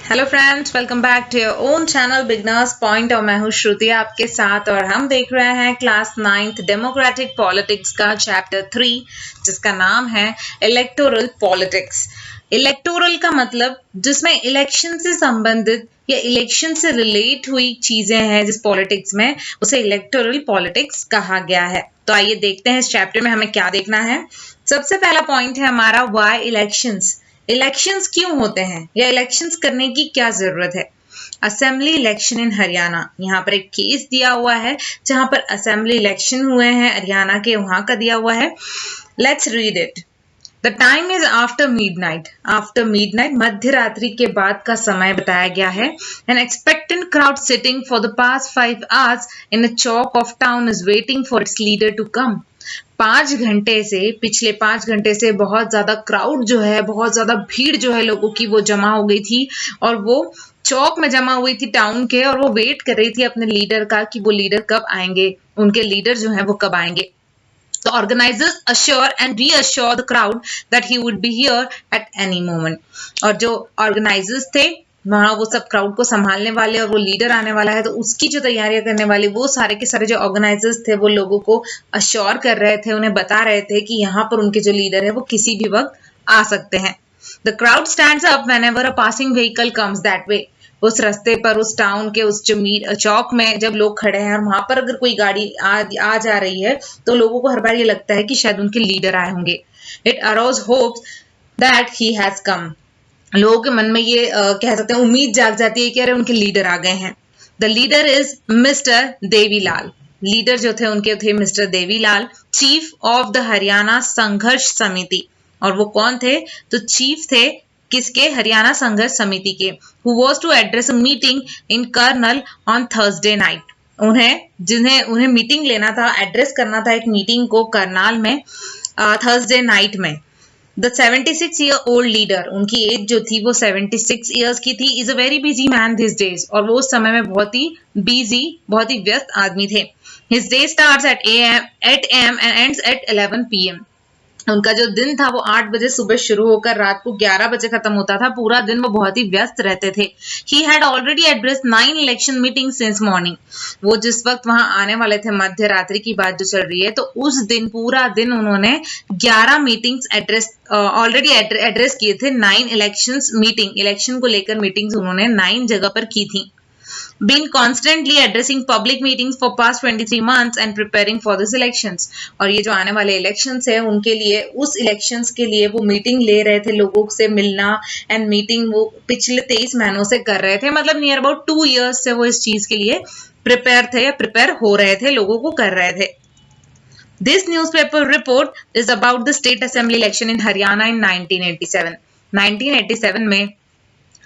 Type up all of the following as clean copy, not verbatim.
Hello friends, welcome back to your own channel beginners point. और मैं हूँ श्रुति आपके साथ और हम देख रहे हैं क्लास 9th डेमोक्रेटिक पॉलिटिक्स का चैप्टर 3 जिसका नाम है इलेक्टोरल पॉलिटिक्स। इलेक्टोरल का मतलब जिसमें इलेक्शन से संबंधित या इलेक्शन से रिलेट हुई चीजें हैं जिस पॉलिटिक्स में, उसे इलेक्टोरल पॉलिटिक्स कहा गया है। तो आइए देखते हैं इस चैप्टर में हमें क्या देखना है। सबसे पहला पॉइंट है हमारा व्हाई इलेक्शंस। इलेक्शंस क्यों होते हैं या इलेक्शंस करने की क्या जरूरत है। असेंबली इलेक्शन इन हरियाणा, यहाँ पर एक केस दिया हुआ है जहां पर असेंबली इलेक्शन हुए हैं हरियाणा के, वहां का दिया हुआ है। Let's read it. The time is after midnight. After midnight मध्य रात्रि के बाद का समय बताया गया है। An expectant crowd sitting for the past 5 hours in a chowk of town is waiting for its leader to come. पिछले 5 घंटे से बहुत ज्यादा क्राउड जो है, बहुत ज्यादा भीड़ जो है लोगों की, वो जमा हो गई थी और वो चौक में जमा हुई थी टाउन के, और वो वेट कर रही थी अपने लीडर का कि वो लीडर कब आएंगे, उनके लीडर जो है वो कब आएंगे। तो organisers assure and reassure the crowd that he would be here at any moment. और जो ऑर्गेनाइजर्स थे वहां, वो सब क्राउड को संभालने वाले, और वो लीडर आने वाला है तो उसकी जो तैयारियां करने वाले, वो सारे के सारे जो ऑर्गेनाइजर्स थे वो लोगों को अश्योर कर रहे थे, उन्हें बता रहे थे कि यहाँ पर उनके जो लीडर है वो किसी भी वक्त आ सकते हैं। The crowd stands up whenever a passing vehicle comes that way. उस रास्ते पर, उस टाउन के उस चौक में जब लोग खड़े हैं और वहां पर अगर कोई गाड़ी आ जा रही है तो लोगों को हर बार ये लगता है कि शायद उनके लीडर आए होंगे। It arouse hopes that he has come. लोगों के मन में ये कह सकते हैं उम्मीद जाग जाती है कि अरे उनके लीडर आ गए हैं। The leader is mister Devilal. Leader जो थे उनके थे mister Devilal, chief of the Haryana Sangharsh समिति। और वो कौन थे? तो चीफ थे किसके? हरियाणा संघर्ष समिति के। Who was to address a meeting in Karnal on Thursday night. उन्हें मीटिंग लेना था, एड्रेस करना था एक मीटिंग को करनाल में थर्सडे नाइट में। द 76-year-old लीडर, उनकी एज जो थी वो 76 ईयर्स की थी, is a very busy man this days. और वो उस समय में बहुत ही बिजी, बहुत ही व्यस्त आदमी थे। His day starts at 8 AM and ends at 11 PM। उनका जो दिन था वो 8 बजे सुबह शुरू होकर रात को 11 बजे खत्म होता था। पूरा दिन वो बहुत ही व्यस्त रहते थे। He had already address 9 election meeting since morning. वो जिस वक्त वहां आने वाले थे, मध्य रात्रि की बात जो चल रही है, तो उस दिन पूरा दिन उन्होंने 11 मीटिंग्स ऑलरेडी एड्रेस किए थे। 9 इलेक्शन को लेकर मीटिंग्स उन्होंने 9 जगह पर की थी। Been constantly addressing public meetings for past 23 months and preparing for these elections। और ये जो आने वाले इलेक्शंस है उनके लिए, उस इलेक्शंस के लिए वो मीटिंग ले रहे थे, लोगों से मिलना एंड मीटिंग वो पिछले 23 महीनों से कर रहे थे। मतलब नियर अबाउट 2 years से वो इस चीज के लिए प्रिपेयर थे या प्रिपेयर हो रहे थे, लोगों को कर रहे थे। This newspaper report is about the state assembly election in Haryana in 1987। 1987 में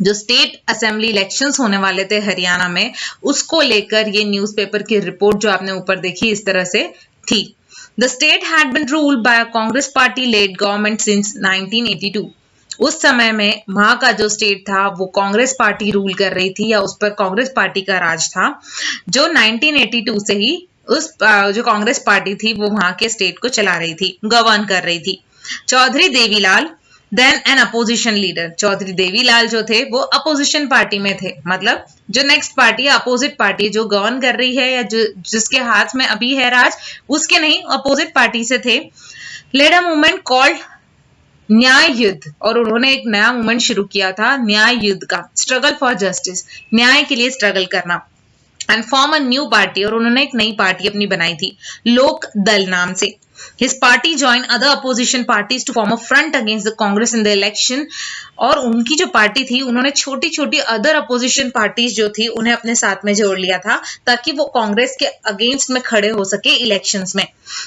जो स्टेट असेंबली इलेक्शंस होने वाले थे हरियाणा में, उसको लेकर ये न्यूज़पेपर की रिपोर्ट जो आपने ऊपर देखी इस तरह से थी। The state had been ruled by a Congress party led government since 1982। उस समय में वहां का जो स्टेट था वो कांग्रेस पार्टी रूल कर रही थी, या उस पर कांग्रेस पार्टी का राज था, जो 1982 से ही उस जो कांग्रेस पार्टी थी वो वहां के स्टेट को चला रही थी, गवर्न कर रही थी। Chaudhary Devi Lal then an opposition leader. Chaudhary Devi Lal जो थे वो अपोजिशन पार्टी में थे, मतलब जो नेक्स्ट पार्टी है, अपोजिट पार्टी जो गवर्न कर रही है या जिसके हाथ में अभी है राज, उसके नहीं, अपोजिट पार्टी से थे। लेड अ मूवमेंट कॉल्ड न्याय युद्ध। और उन्होंने एक नया मूवमेंट शुरू किया था न्याय युद्ध का, स्ट्रगल फॉर जस्टिस, न्याय के लिए स्ट्रगल करना। And form a new party, और उन्होंने एक नई पार्टी अपनी बनाई थी, लोक दल नाम से। His party joined other opposition parties to form a front against the Congress in the election। और उनकी जो पार्टी थी, उन्होंने छोटी छोटी अदर अपोजिशन पार्टीज जो थी उन्हें अपने साथ में जोड़ लिया था, ताकि वो कांग्रेस के अगेंस्ट में खड़े हो सके इलेक्शंस में।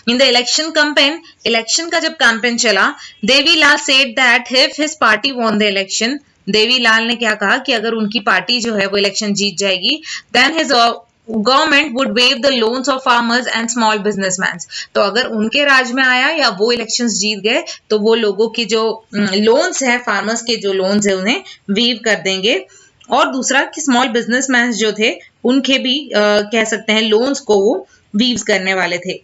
In the election campaign, election का जब कैंपेन चला, Devilal said that if his party won the election, Devilal ने क्या कहा कि अगर उनकी पार्टी जो है वो इलेक्शन जीत जाएगी, then his government would waive the loans of farmers and small businessman. तो अगर उनके राज में आया या वो इलेक्शंस जीत गए तो वो लोगों की जो लोन्स है, फार्मर्स के जो लोन्स है, उन्हें वीव कर देंगे। और दूसरा कि स्मॉल बिजनेसमैन जो थे उनके भी कह सकते हैं लोन्स को वो वीव करने वाले थे।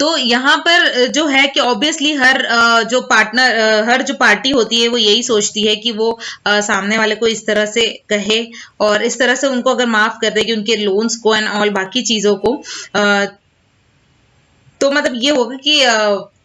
तो यहाँ पर जो है कि ऑब्वियसली हर जो पार्टी होती है वो यही सोचती है कि वो सामने वाले को इस तरह से कहे और इस तरह से उनको अगर माफ कर दे कि उनके लोन्स को एंड ऑल बाकी चीजों को, तो मतलब ये होगा कि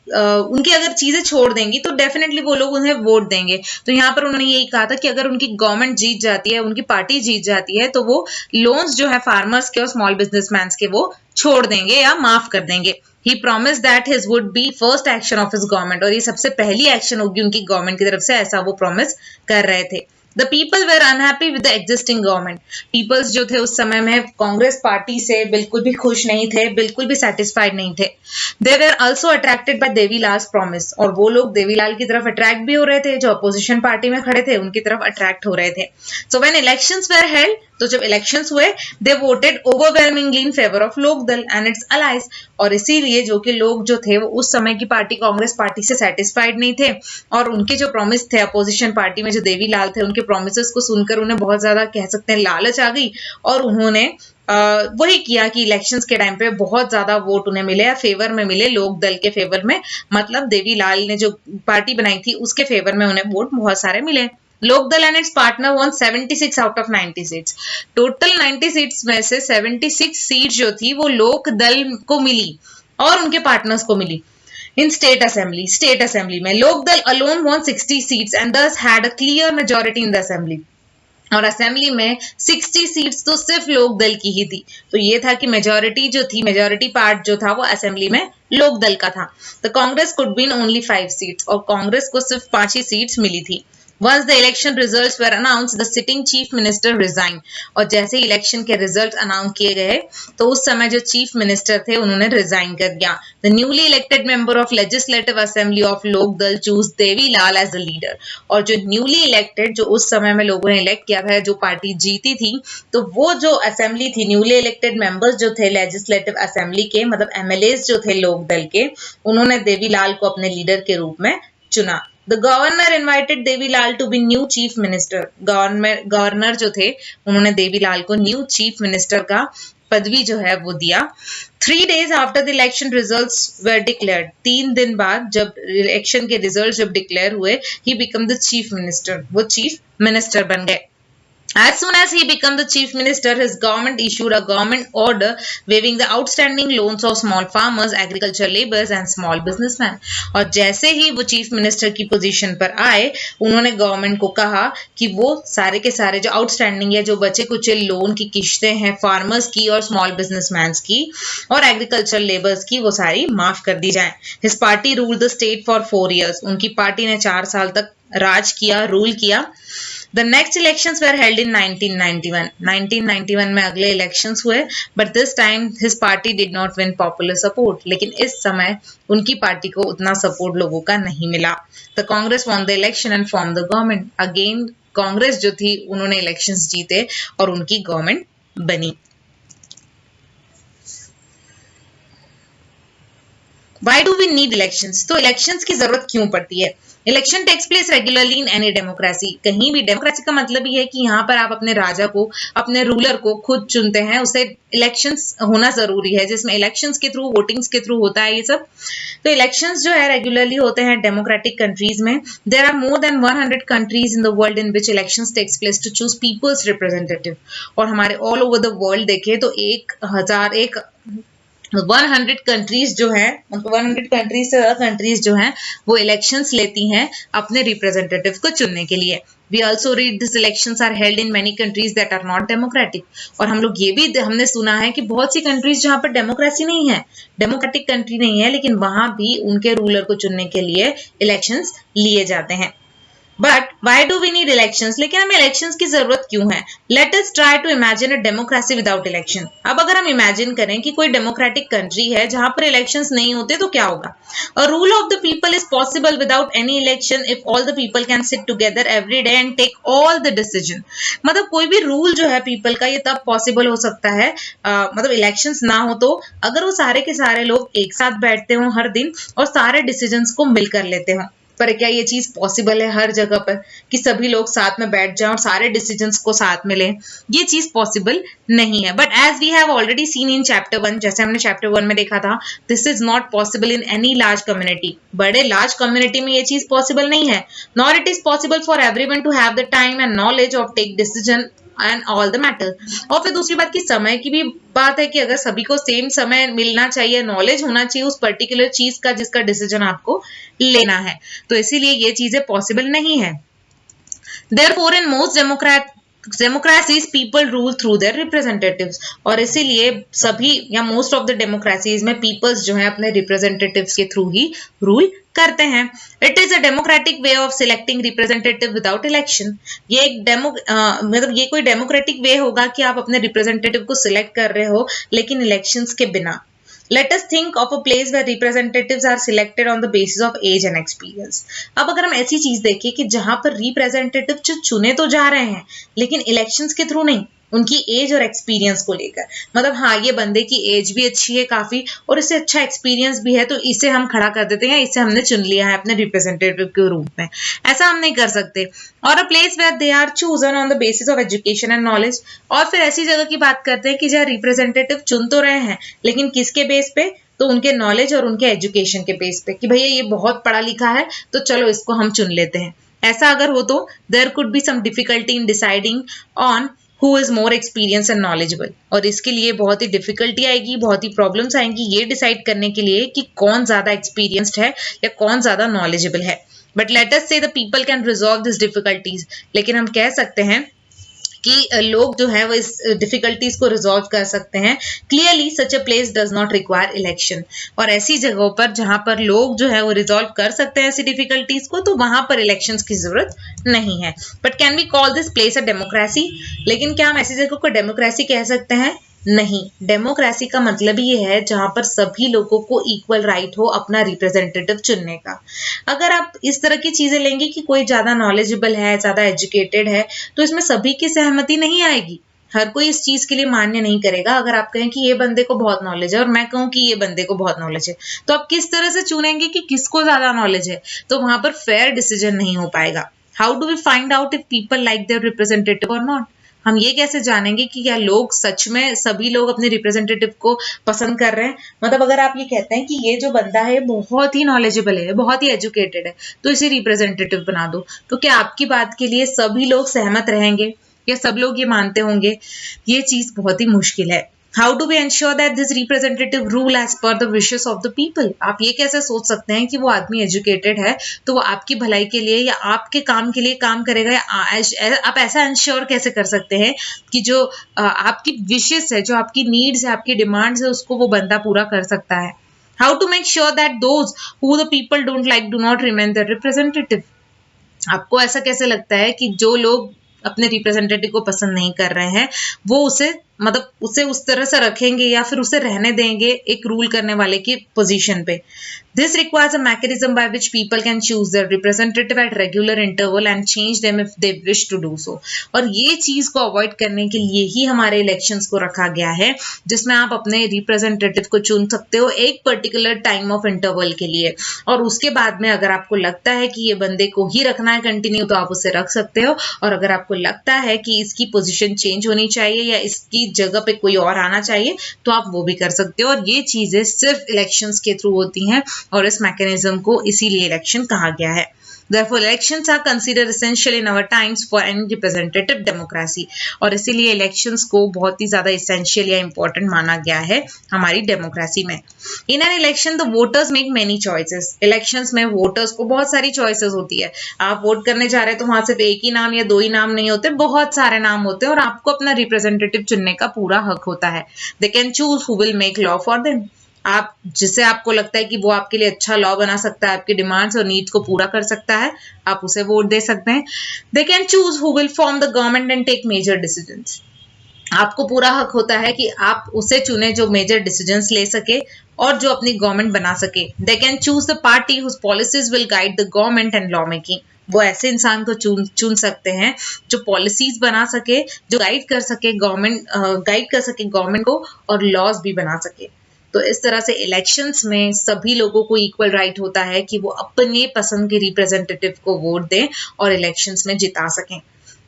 उनकी अगर चीजें छोड़ देंगी तो डेफिनेटली वो लोग उन्हें वोट देंगे। तो यहाँ पर उन्होंने यही कहा था कि अगर उनकी गवर्नमेंट जीत जाती है, उनकी पार्टी जीत जाती है, तो वो लोन्स जो है फार्मर्स के और स्मॉल बिजनेसमैन के वो छोड़ देंगे या माफ कर देंगे। He promised that his would be first action of his government, और ये सबसे पहली एक्शन होगी उनकी गवर्नमेंट की तरफ से, ऐसा वो प्रॉमिस कर रहे थे। The people were unhappy with the existing government. Peoples जो थे उस समय में कांग्रेस पार्टी से बिल्कुल भी खुश नहीं थे, बिल्कुल भी सेटिस्फाइड नहीं थे। They were also attracted by Devilal promise, और वो लोग देवीलाल की तरफ अट्रैक्ट भी हो रहे थे, जो अपोजिशन पार्टी में खड़े थे उनकी तरफ अट्रैक्ट हो रहे थे। So when elections were held, तो जब इलेक्शंस हुए, they voted overwhelmingly in favour of Lok Dal and its allies, और इसीलिए जो कि लोग जो थे वो उस समय की पार्टी कांग्रेस पार्टी से सेटिस्फाइड नहीं थे, और उनके जो प्रॉमिस थे अपोजिशन पार्टी में जो देवीलाल थे उनके प्रॉमिसेस को सुनकर उन्हें बहुत ज्यादा कह सकते हैं लालच आ गई, और उन्होंने वही किया कि इलेक्शंस के टाइम पे बहुत ज्यादा वोट उन्हें मिले या फेवर में मिले, लोक दल के फेवर में, मतलब देवीलाल ने जो पार्टी बनाई थी उसके फेवर में उन्हें वोट बहुत सारे मिले। Lok Dal and its partner won 76 out of 90 seats. Total 90 seats में से 76 सीट जो थी वो लोक दल को मिली और उनके पार्टनर्स को मिली। इन स्टेट असेंबली में Lokdal alone von 60 seats and दस had a clear majority in the assembly, और असेंबली में 60 सीट्स तो सिर्फ लोक दल की ही थी। तो ये था कि मेजॉरिटी पार्ट जो था वो असेंबली में लोक दल का था। तो Congress could win only 5 seats, और कांग्रेस को सिर्फ 5 ही सीट्स मिली थी। Once the election results were announced, the sitting chief minister resigned. और जैसे इलेक्शन के रिजल्ट अनाउंस किए गए तो उस समय जो चीफ मिनिस्टर थे उन्होंने रिजाइन कर दिया। The newly elected member of legislative assembly of Lokdal choose Devilal as the leader, और जो न्यूली इलेक्टेड, जो उस समय में लोगों ने इलेक्ट किया था, जो पार्टी जीती थी, तो वो जो असेंबली थी, न्यूली इलेक्टेड मेंबर्स जो थे लेजिस्लेटिव असेंबली के, मतलब एमएलएस जो थे लोकदल के, उन्होंने देवीलाल को अपने लीडर के रूप में चुना। The governor invited Devilal to be new chief minister. Governor जो थे उन्होंने देवीलाल को न्यू चीफ मिनिस्टर का पदवी जो है वो दिया। 3 days after the election results were declared, 3 दिन बाद जब इलेक्शन के रिजल्ट जब डिक्लेयर हुए, he became the chief minister. वो चीफ मिनिस्टर बन गए। As soon as he became the chief minister, his government issued a government order waiving the outstanding loans of small farmers, agriculture laborers and small businessmen. और जैसे ही वो chief minister की position पर आए, उन्होंने government को कहा कि वो सारे के सारे जो आउटस्टैंडिंग है, जो बचे कुचे लोन की किश्तें हैं फार्मर्स की और स्मॉल बिजनेसमैन की और एग्रीकल्चर लेबर्स की, वो सारी माफ कर दी जाए। His party ruled the state for 4 years. उनकी पार्टी ने 4 साल तक राज किया, रूल किया। The next elections were held in 1991. 1991 में अगले इलेक्शंस हुए, but this time his party did not win popular support. लेकिन इस समय उनकी पार्टी को उतना सपोर्ट लोगों का नहीं मिला। The Congress won the election and formed the government. Again Congress जो थी उन्होंने इलेक्शंस जीते और उनकी गवर्नमेंट बनी। Why do we need elections? तो इलेक्शंस की जरूरत क्यों पड़ती है? Election takes place regularly in any democracy. कहीं भी डेमोक्रेसी का मतलब ये है कि यहाँ पर आप अपने राजा को, अपने रूलर को खुद चुनते हैं, उसे इलेक्शंस होना जरूरी है, जिसमें इलेक्शंस के थ्रू, वोटिंग्स के थ्रू होता है ये सब। तो इलेक्शंस जो है रेगुलरली होते हैं डेमोक्रेटिक कंट्रीज में। There are more than 100 countries in the world in which elections takes place to choose people's representative. और हमारे ऑल ओवर द वर्ल्ड देखें तो 100 कंट्रीज जो हैं, मतलब 100 कंट्रीज से ज्यादा कंट्रीज जो हैं वो इलेक्शंस लेती हैं अपने रिप्रेजेंटेटिव को चुनने के लिए। We also read these elections are held in many countries that are not democratic. और हम लोग ये भी हमने सुना है कि बहुत सी कंट्रीज जहाँ पर डेमोक्रेसी नहीं है, डेमोक्रेटिक कंट्री नहीं है, लेकिन वहां भी उनके रूलर को चुनने के लिए इलेक्शंस लिए जाते हैं। But why do we need elections? लेकिन हमें इलेक्शंस की जरूरत क्यों है? Let us try to imagine a democracy without election. अब अगर हम इमेजिन करें कि कोई डेमोक्रेटिक कंट्री है जहां पर इलेक्शंस नहीं होते, तो क्या होगा? A rule of the people is possible without any election if all the people can sit together every day and take all the decision. मतलब कोई भी रूल जो है पीपल का, ये तब पॉसिबल हो सकता है मतलब इलेक्शंस ना हो तो, अगर वो सारे के सारे लोग एक साथ बैठते हो हर दिन और सारे डिसीजंस को मिलकर लेते हो। पर क्या ये चीज पॉसिबल है हर जगह पर कि सभी लोग साथ में बैठ जाएं और सारे डिसीजंस को साथ में लें? ये चीज पॉसिबल नहीं है। But as we have already seen in chapter 1, जैसे हमने चैप्टर 1 में देखा था, this is not possible in any large community. बड़े लार्ज कम्युनिटी में ये चीज पॉसिबल नहीं है। Nor it is possible for everyone to have the time and knowledge of take decision and all the matter. और फिर दूसरी बात की समय की भी बात है कि अगर सभी को सेम समय मिलना चाहिए, नॉलेज होना चाहिए उस पर्टिकुलर चीज का जिसका डिसीजन आपको लेना है, तो इसीलिए ये चीजें पॉसिबल नहीं है। Therefore, in most democracies people rule through their representatives, और इसीलिए सभी या मोस्ट ऑफ द डेमोक्रेसीज में पीपल्स जो है अपने रिप्रेजेंटेटिव्स के थ्रू ही रूल करते हैं। It is a democratic way of selecting representative without election. ये एक मतलब ये कोई डेमोक्रेटिक वे होगा कि आप अपने रिप्रेजेंटेटिव को सिलेक्ट कर रहे हो लेकिन इलेक्शंस के बिना। Let us think of a place where representatives are selected on the basis of age and experience. अब अगर हम ऐसी चीज देखें कि जहां पर रिप्रेजेंटेटिव जो चुने तो जा रहे हैं लेकिन इलेक्शंस के थ्रू नहीं, उनकी एज और एक्सपीरियंस को लेकर, मतलब हाँ ये बंदे की एज भी अच्छी है काफी और इससे अच्छा एक्सपीरियंस भी है तो इसे हम खड़ा कर देते हैं, इसे हमने चुन लिया है अपने रिप्रेजेंटेटिव के रूप में। ऐसा हम नहीं कर सकते। और a place where they are chosen on the basis of education and knowledge. और फिर ऐसी जगह की बात करते हैं कि जहाँ रिप्रेजेंटेटिव चुन तो रहे हैं लेकिन किसके बेस पे? तो उनके नॉलेज और उनके एजुकेशन के बेस पे कि भैया ये बहुत पढ़ा लिखा है तो चलो इसको हम चुन लेते हैं। ऐसा अगर हो तो there could be some difficulty in deciding on who is more experienced and knowledgeable, और इसके लिए बहुत ही डिफिकल्टी आएगी, बहुत ही प्रॉब्लम्स आएंगी ये डिसाइड करने के लिए कि कौन ज्यादा एक्सपीरियंस्ड है या कौन ज्यादा नॉलेजेबल है। बट लेट अस से the people can resolve this difficulties. लेकिन हम कह सकते हैं कि लोग जो है वो इस डिफिकल्टीज को रिजॉल्व कर सकते हैं। Clearly such a place does not require election. और ऐसी जगहों पर जहां पर लोग जो है वो रिजॉल्व कर सकते हैं ऐसी डिफिकल्टीज को, तो वहां पर इलेक्शंस की जरूरत नहीं है। But can we call this place a democracy? लेकिन क्या हम ऐसी जगह को डेमोक्रेसी कह सकते हैं? नहीं। डेमोक्रेसी का मतलब ही है जहां पर सभी लोगों को इक्वल राइट हो अपना रिप्रेजेंटेटिव चुनने का। अगर आप इस तरह की चीजें लेंगे कि कोई ज्यादा नॉलेजेबल है, ज्यादा एजुकेटेड है, तो इसमें सभी की सहमति नहीं आएगी। हर कोई इस चीज के लिए मान्य नहीं करेगा। अगर आप कहें कि ये बंदे को बहुत नॉलेज है और मैं कहूं कि ये बंदे को बहुत नॉलेज है, तो आप किस तरह से चुनेंगे कि किसको ज्यादा नॉलेज है? तो वहां पर फेयर डिसीजन नहीं हो पाएगा। How do we find out if people like their representative और नॉट? हम ये कैसे जानेंगे कि क्या लोग सच में सभी लोग अपने रिप्रेजेंटेटिव को पसंद कर रहे हैं? मतलब अगर आप ये कहते हैं कि ये जो बंदा है बहुत ही नॉलेजेबल है, बहुत ही एजुकेटेड है, तो इसे रिप्रेजेंटेटिव बना दो, तो क्या आपकी बात के लिए सभी लोग सहमत रहेंगे या सब लोग ये मानते होंगे? ये चीज बहुत ही मुश्किल है। How do we ensure that this representative rule as per the wishes of the people? आप ये कैसे सोच सकते हैं कि वो आदमी एजुकेटेड है तो वो आपकी भलाई के लिए या आपके काम के लिए काम करेगा? या आप ऐसा इंश्योर कैसे कर सकते हैं कि जो आपकी विशेस है, जो आपकी नीड्स है, आपकी डिमांड्स है, उसको वो बंदा पूरा कर सकता है? How to make sure that those who the people don't like do not remain their representative? आपको ऐसा कैसे लगता है कि जो लोग अपने रिप्रेजेंटेटिव को पसंद नहीं कर रहे हैं वो उसे उस तरह से रखेंगे या फिर उसे रहने देंगे एक रूल करने वाले की पोजीशन पे? This requires a mechanism by which people can choose their representative at regular interval and change them if they wish to do so. और ये चीज को अवॉइड करने के लिए ही हमारे इलेक्शंस को रखा गया है, जिसमें आप अपने रिप्रेजेंटेटिव को चुन सकते हो एक पर्टिकुलर टाइम ऑफ इंटरवल के लिए, और उसके बाद में अगर आपको लगता है कि ये बंदे को ही रखना है कंटिन्यू तो आप उसे रख सकते हो, और अगर आपको लगता है कि इसकी पोजीशन चेंज होनी चाहिए या इसकी जगह पे कोई और आना चाहिए तो आप वो भी कर सकते हो। और ये चीजें सिर्फ इलेक्शंस के थ्रू होती हैं और इस मैकेनिज्म को इसीलिए इलेक्शन कहा गया है। Therefore, elections are considered essential in our times for any representative democracy. और इसीलिए इलेक्शंस को बहुत ही ज्यादा essential या important माना गया है हमारी डेमोक्रेसी में। In an election, the voters make many choices. Elections में वोटर्स को बहुत सारी choices होती है। आप वोट करने जा रहे हैं तो वहां सिर्फ एक ही नाम या दो ही नाम नहीं होते, बहुत सारे नाम होते हैं और आपको अपना रिप्रेजेंटेटिव चुनने का पूरा हक होता है। They can choose who will make law for them. आप जिसे आपको लगता है कि वो आपके लिए अच्छा लॉ बना सकता है, आपके डिमांड्स और नीड्स को पूरा कर सकता है, आप उसे वोट दे सकते हैं। They can choose who will form the government and take major decisions. आपको पूरा हक होता है कि आप उसे चुने जो मेजर डिसीजंस ले सके और जो अपनी गवर्नमेंट बना सके। They can choose the party whose policies will guide the government and law making. वो ऐसे इंसान को चुन सकते हैं जो पॉलिसीज बना सके, जो गाइड कर सके गवर्नमेंट को और लॉज भी बना सके। तो इस तरह से इलेक्शंस में सभी लोगों को इक्वल राइट होता है कि वो अपने पसंद के रिप्रेजेंटेटिव को वोट दें और इलेक्शंस में जिता सकें।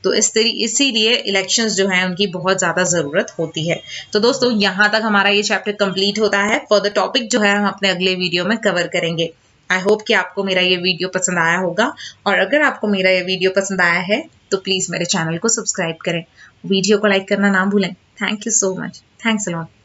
तो इसीलिए इलेक्शंस जो हैं उनकी बहुत ज़्यादा ज़रूरत होती है। तो दोस्तों यहाँ तक हमारा ये चैप्टर कंप्लीट होता है। फर्दर टॉपिक जो है हम अपने अगले वीडियो में कवर करेंगे। आई होप कि आपको मेरा ये वीडियो पसंद आया होगा, और अगर आपको मेरा ये वीडियो पसंद आया है तो प्लीज़ मेरे चैनल को सब्सक्राइब करें, वीडियो को लाइक करना ना भूलें। Thank you so much. Thanks a lot.